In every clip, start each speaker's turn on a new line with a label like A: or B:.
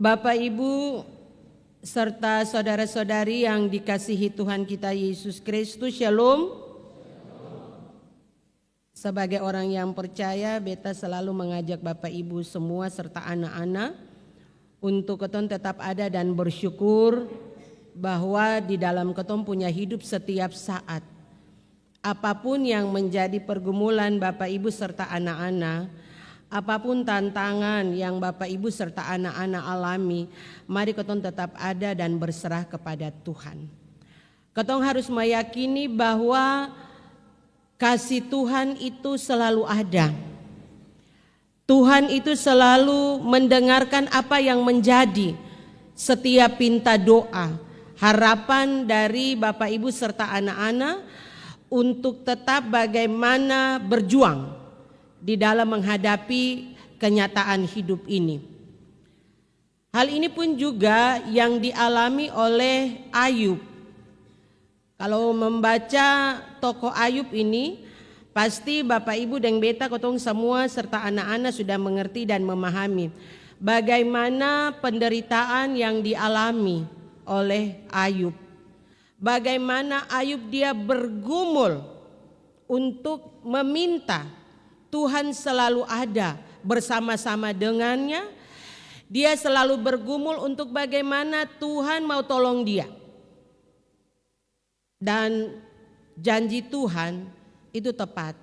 A: Bapak, Ibu, serta saudara-saudari yang dikasihi Tuhan kita Yesus Kristus, Shalom. Sebagai orang yang percaya, beta selalu mengajak Bapak Ibu semua serta anak-anak untuk ketong tetap ada dan bersyukur bahwa di dalam ketong punya hidup setiap saat. Apapun yang menjadi pergumulan Bapak Ibu serta anak-anak, apapun tantangan yang Bapak Ibu serta anak-anak alami, mari ketong tetap ada dan berserah kepada Tuhan. Ketong harus meyakini bahwa kasih Tuhan itu selalu ada. Tuhan itu selalu mendengarkan apa yang menjadi setiap pinta doa, harapan dari Bapak Ibu serta anak-anak untuk tetap bagaimana berjuang di dalam menghadapi kenyataan hidup ini. Hal ini pun juga yang dialami oleh Ayub. Kalau membaca tokoh Ayub ini, pasti Bapak Ibu dan beta kotong semua serta anak-anak sudah mengerti dan memahami bagaimana penderitaan yang dialami oleh Ayub. Bagaimana Ayub dia bergumul untuk meminta Tuhan selalu ada bersama-sama dengannya. Dia selalu bergumul untuk bagaimana Tuhan mau tolong dia. Dan janji Tuhan itu tepat.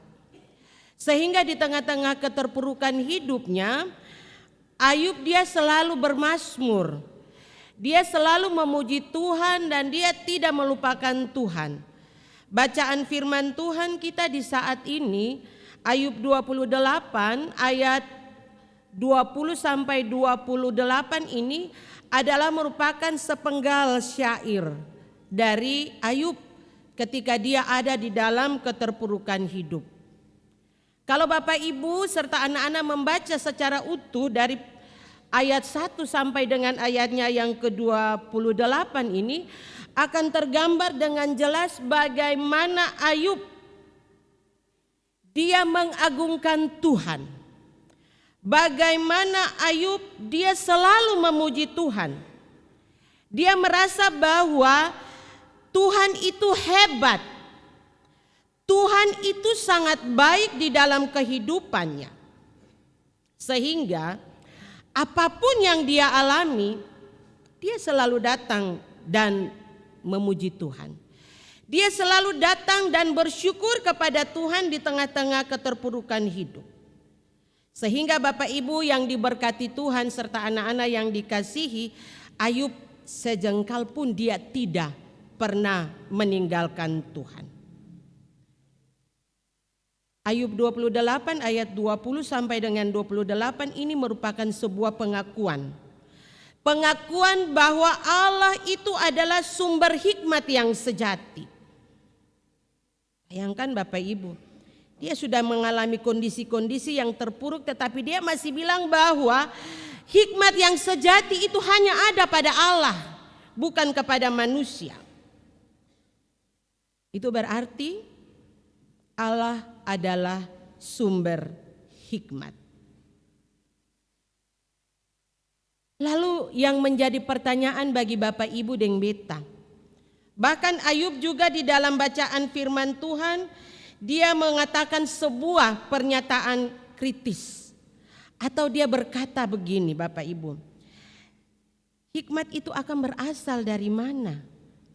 A: Sehingga di tengah-tengah keterpurukan hidupnya, Ayub dia selalu bermazmur. Dia selalu memuji Tuhan dan dia tidak melupakan Tuhan. Bacaan firman Tuhan kita di saat ini, Ayub 28 ayat 20 sampai 28 ini adalah merupakan sepenggal syair dari Ayub ketika dia ada di dalam keterpurukan hidup. Kalau Bapak Ibu serta anak-anak membaca secara utuh dari ayat 1 sampai dengan ayatnya yang ke-28 ini akan tergambar dengan jelas bagaimana Ayub dia mengagungkan Tuhan. Bagaimana Ayub dia selalu memuji Tuhan. Dia merasa bahwa Tuhan itu hebat. Tuhan itu sangat baik di dalam kehidupannya. Sehingga apapun yang dia alami, dia selalu datang dan memuji Tuhan. Dia selalu datang dan bersyukur kepada Tuhan di tengah-tengah keterpurukan hidup. Sehingga Bapak Ibu yang diberkati Tuhan serta anak-anak yang dikasihi, Ayub sejengkal pun dia tidak pernah meninggalkan Tuhan. Ayub 28 ayat 20 sampai dengan 28 ini merupakan sebuah pengakuan. Pengakuan bahwa Allah itu adalah sumber hikmat yang sejati. Bayangkan Bapak Ibu, dia sudah mengalami kondisi-kondisi yang terpuruk tetapi dia masih bilang bahwa hikmat yang sejati itu hanya ada pada Allah, bukan kepada manusia. Itu berarti Allah adalah sumber hikmat. Lalu yang menjadi pertanyaan bagi Bapak Ibu dan beta, bahkan Ayub juga di dalam bacaan firman Tuhan, dia mengatakan sebuah pernyataan kritis. Atau dia berkata begini Bapak Ibu, hikmat itu akan berasal dari mana?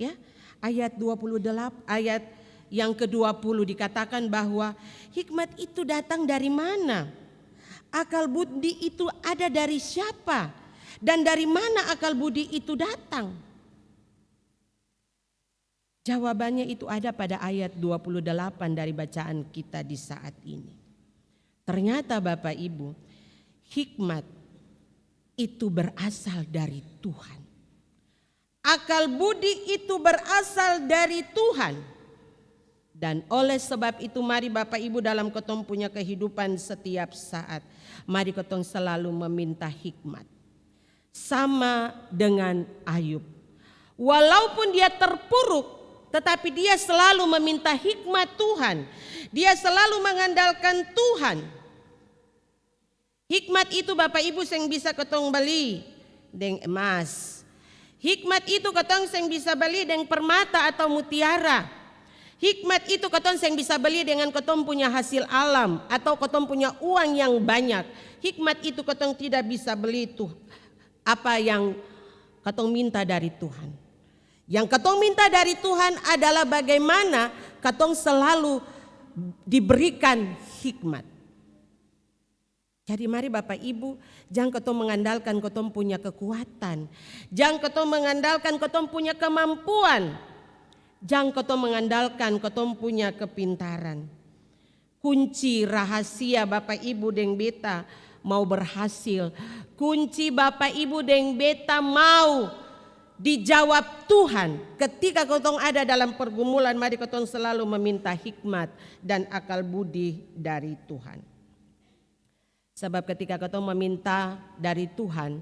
A: Ya, ayat 28, ayat yang ke-20 dikatakan bahwa hikmat itu datang dari mana? Akal budi itu ada dari siapa? Dan dari mana akal budi itu datang? Jawabannya itu ada pada ayat 28 dari bacaan kita di saat ini. Ternyata Bapak Ibu, hikmat itu berasal dari Tuhan. Akal budi itu berasal dari Tuhan. Dan oleh sebab itu mari Bapak Ibu dalam ketong punya kehidupan setiap saat, mari ketong selalu meminta hikmat. Sama dengan Ayub. Walaupun dia terpuruk, tetapi dia selalu meminta hikmat Tuhan. Dia selalu mengandalkan Tuhan. Hikmat itu Bapak Ibu yang bisa ketong beli dengan emas. Hikmat itu katong seng bisa beli dengan permata atau mutiara. Hikmat itu katong seng bisa beli dengan katong punya hasil alam atau katong punya uang yang banyak. Hikmat itu katong tidak bisa beli itu apa yang katong minta dari Tuhan. Yang katong minta dari Tuhan adalah bagaimana katong selalu diberikan hikmat. Jadi mari Bapak Ibu, jangan katong mengandalkan katong punya kekuatan. Jangan katong mengandalkan katong punya kemampuan. Jangan katong mengandalkan katong punya kepintaran. Kunci rahasia Bapak Ibu deng beta mau berhasil. Kunci Bapak Ibu deng beta mau dijawab Tuhan. Ketika katong ada dalam pergumulan, mari katong selalu meminta hikmat dan akal budi dari Tuhan. Sebab ketika katong meminta dari Tuhan,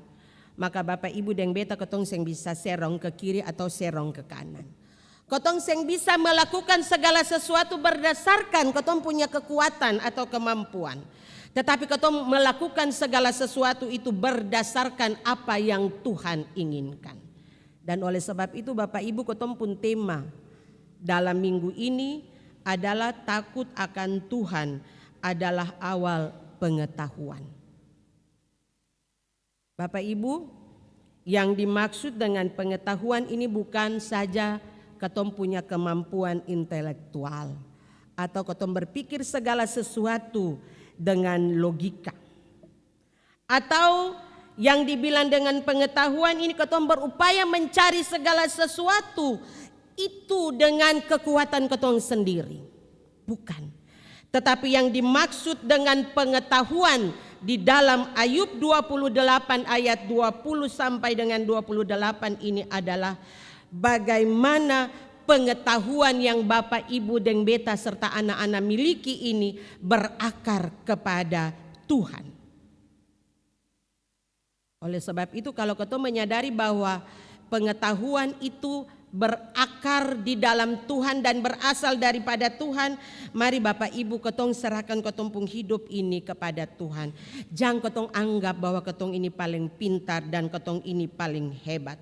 A: maka Bapak Ibu dan beta katong seng bisa serong ke kiri atau serong ke kanan. Katong seng bisa melakukan segala sesuatu berdasarkan katong punya kekuatan atau kemampuan. Tetapi katong melakukan segala sesuatu itu berdasarkan apa yang Tuhan inginkan. Dan oleh sebab itu Bapak Ibu, katong pun tema dalam minggu ini adalah takut akan Tuhan adalah awal pengetahuan. Bapak Ibu, yang dimaksud dengan pengetahuan ini bukan saja katong punya kemampuan intelektual atau katong berpikir segala sesuatu dengan logika. Atau yang dibilang dengan pengetahuan ini katong berupaya mencari segala sesuatu itu dengan kekuatan katong sendiri. Bukan. Tetapi yang dimaksud dengan pengetahuan di dalam Ayub 28 ayat 20 sampai dengan 28 ini adalah bagaimana pengetahuan yang Bapak Ibu dan beta serta anak-anak miliki ini berakar kepada Tuhan. Oleh sebab itu kalau kita menyadari bahwa pengetahuan itu berakar di dalam Tuhan dan berasal daripada Tuhan, mari Bapak Ibu ketong serahkan ketong pun hidup ini kepada Tuhan. Jangan ketong anggap bahwa ketong ini paling pintar dan ketong ini paling hebat.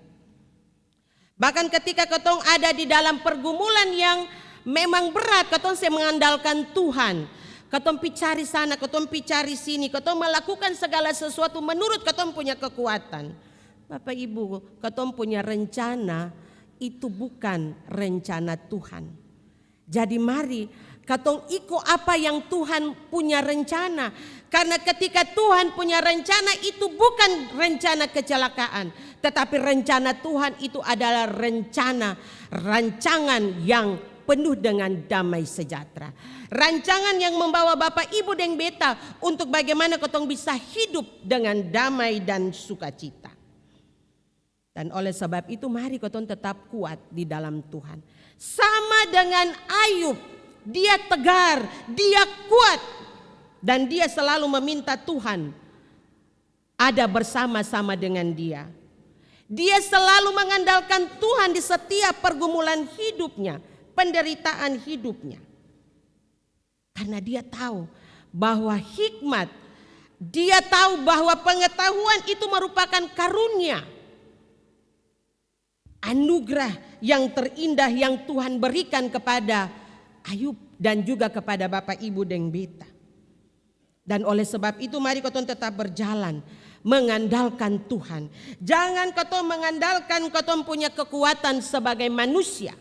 A: Bahkan ketika ketong ada di dalam pergumulan yang memang berat, ketong saya mengandalkan Tuhan. Ketong cari sana, ketong cari sini, ketong melakukan segala sesuatu menurut ketong punya kekuatan. Bapak Ibu, ketong punya rencana itu bukan rencana Tuhan. Jadi mari katong iko apa yang Tuhan punya rencana. Karena ketika Tuhan punya rencana itu bukan rencana kecelakaan. Tetapi rencana Tuhan itu adalah rancangan yang penuh dengan damai sejahtera. Rancangan yang membawa Bapak Ibu dan beta untuk bagaimana katong bisa hidup dengan damai dan sukacita. Dan oleh sebab itu mari katong tetap kuat di dalam Tuhan. Sama dengan Ayub, dia tegar, dia kuat. Dan dia selalu meminta Tuhan ada bersama-sama dengan dia. Dia selalu mengandalkan Tuhan di setiap pergumulan hidupnya, penderitaan hidupnya. Karena dia tahu bahwa hikmat, dia tahu bahwa pengetahuan itu merupakan karunia. Anugerah yang terindah yang Tuhan berikan kepada Ayub dan juga kepada Bapak Ibu dan beta. Dan oleh sebab itu mari katong tetap berjalan mengandalkan Tuhan. Jangan katong mengandalkan katong punya kekuatan sebagai manusia.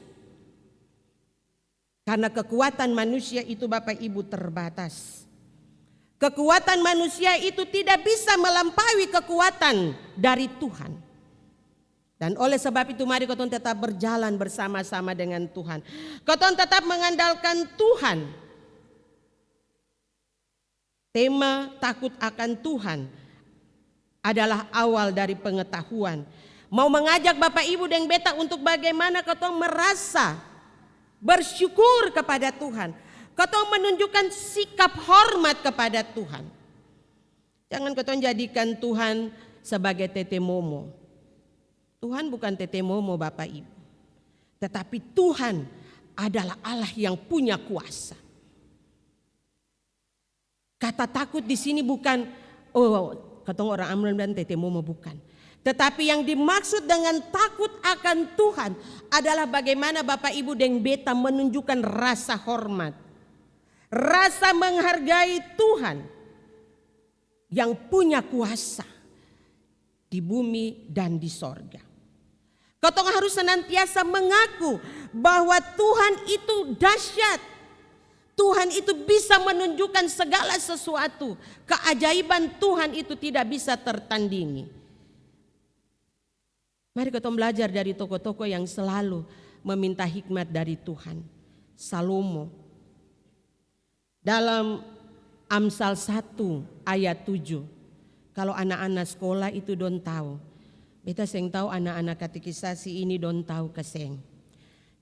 A: Karena kekuatan manusia itu Bapak Ibu terbatas. Kekuatan manusia itu tidak bisa melampaui kekuatan dari Tuhan. Dan oleh sebab itu mari katong tetap berjalan bersama-sama dengan Tuhan. Katong tetap mengandalkan Tuhan. Tema takut akan Tuhan adalah awal dari pengetahuan. Mau mengajak Bapak Ibu dan beta untuk bagaimana katong merasa bersyukur kepada Tuhan. Katong menunjukkan sikap hormat kepada Tuhan. Jangan katong jadikan Tuhan sebagai tete momo. Tuhan bukan tete momo Bapak Ibu. Tetapi Tuhan adalah Allah yang punya kuasa. Kata takut di sini bukan ketong orang Amran dan Tetemomo bukan. Tetapi yang dimaksud dengan takut akan Tuhan adalah bagaimana Bapak Ibu dan Beta menunjukkan rasa hormat, rasa menghargai Tuhan yang punya kuasa di bumi dan di sorga. Ketong harus senantiasa mengaku bahwa Tuhan itu dahsyat. Tuhan itu bisa menunjukkan segala sesuatu. Keajaiban Tuhan itu tidak bisa tertandingi. Mari kita belajar dari tokoh-tokoh yang selalu meminta hikmat dari Tuhan. Salomo dalam Amsal 1 ayat 7. Kalau anak-anak sekolah itu don tahu. Beta seng tahu anak-anak katekisasi ini don tahu keseng.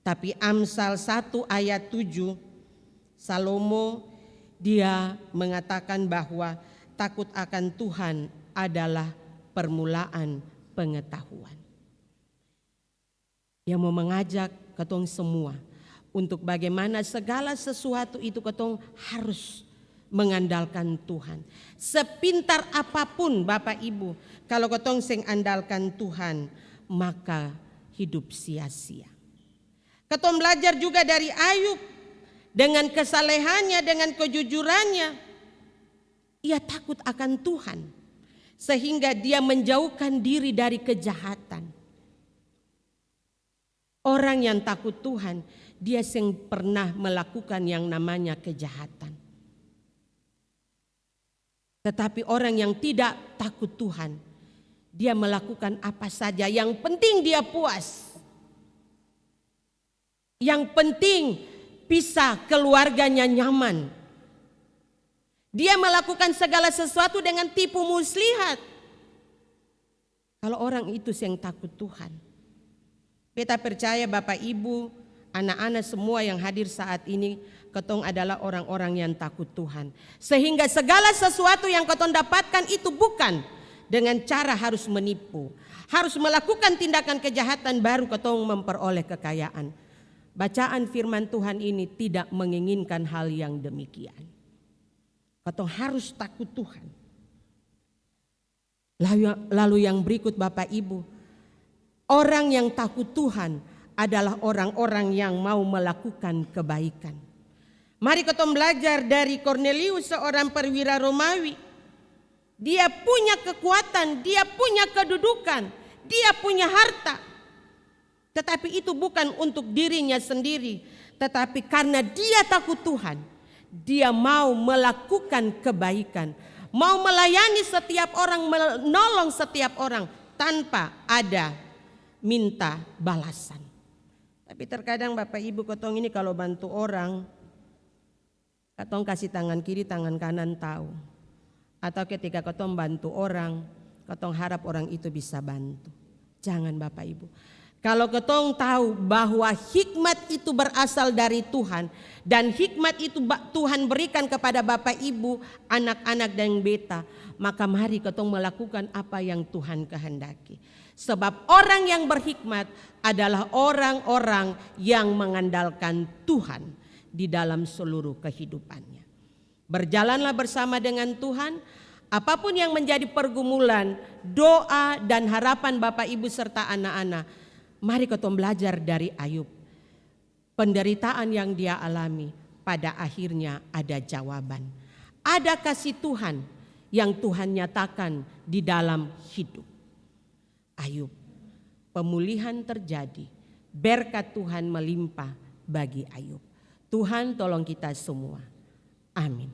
A: Tapi Amsal 1 ayat 7 Salomo dia mengatakan bahwa takut akan Tuhan adalah permulaan pengetahuan. Dia mau mengajak ketong semua untuk bagaimana segala sesuatu itu ketong harus mengandalkan Tuhan. Sepintar apapun Bapak Ibu, kalau ketong seng andalkan Tuhan, maka hidup sia-sia. Ketong belajar juga dari Ayub, dengan kesalehannya, dengan kejujurannya, ia takut akan Tuhan, sehingga dia menjauhkan diri dari kejahatan. Orang yang takut Tuhan, dia seng pernah melakukan yang namanya kejahatan. Tetapi orang yang tidak takut Tuhan, dia melakukan apa saja. Yang penting dia puas. Yang penting bisa keluarganya nyaman. Dia melakukan segala sesuatu dengan tipu muslihat. Kalau orang itu yang takut Tuhan. Beta percaya Bapak Ibu, anak-anak semua yang hadir saat ini, ketong adalah orang-orang yang takut Tuhan. Sehingga segala sesuatu yang ketong dapatkan itu bukan dengan cara harus menipu. Harus melakukan tindakan kejahatan baru ketong memperoleh kekayaan. Bacaan firman Tuhan ini tidak menginginkan hal yang demikian. Ketong harus takut Tuhan. Lalu yang berikut Bapak Ibu, orang yang takut Tuhan adalah orang-orang yang mau melakukan kebaikan. Mari kita belajar dari Kornelius, seorang perwira Romawi. Dia punya kekuatan, dia punya kedudukan, dia punya harta. Tetapi itu bukan untuk dirinya sendiri, tetapi karena dia takut Tuhan, dia mau melakukan kebaikan, mau melayani setiap orang, menolong setiap orang tanpa ada minta balasan. Tapi terkadang Bapak Ibu ketong ini kalau bantu orang, ketong kasih tangan kiri tangan kanan tahu. Atau ketika ketong bantu orang, ketong harap orang itu bisa bantu. Jangan Bapak Ibu. Kalau ketong tahu bahwa hikmat itu berasal dari Tuhan, dan hikmat itu Tuhan berikan kepada Bapak Ibu, anak-anak dan beta, maka mari ketong melakukan apa yang Tuhan kehendaki. Sebab orang yang berhikmat adalah orang-orang yang mengandalkan Tuhan di dalam seluruh kehidupannya. Berjalanlah bersama dengan Tuhan, apapun yang menjadi pergumulan, doa dan harapan Bapak Ibu serta anak-anak, mari kita belajar dari Ayub. Penderitaan yang dia alami, pada akhirnya ada jawaban. Ada kasih Tuhan yang Tuhan nyatakan di dalam hidup Ayub. Pemulihan terjadi, berkat Tuhan melimpah bagi Ayub. Tuhan tolong kita semua. Amin.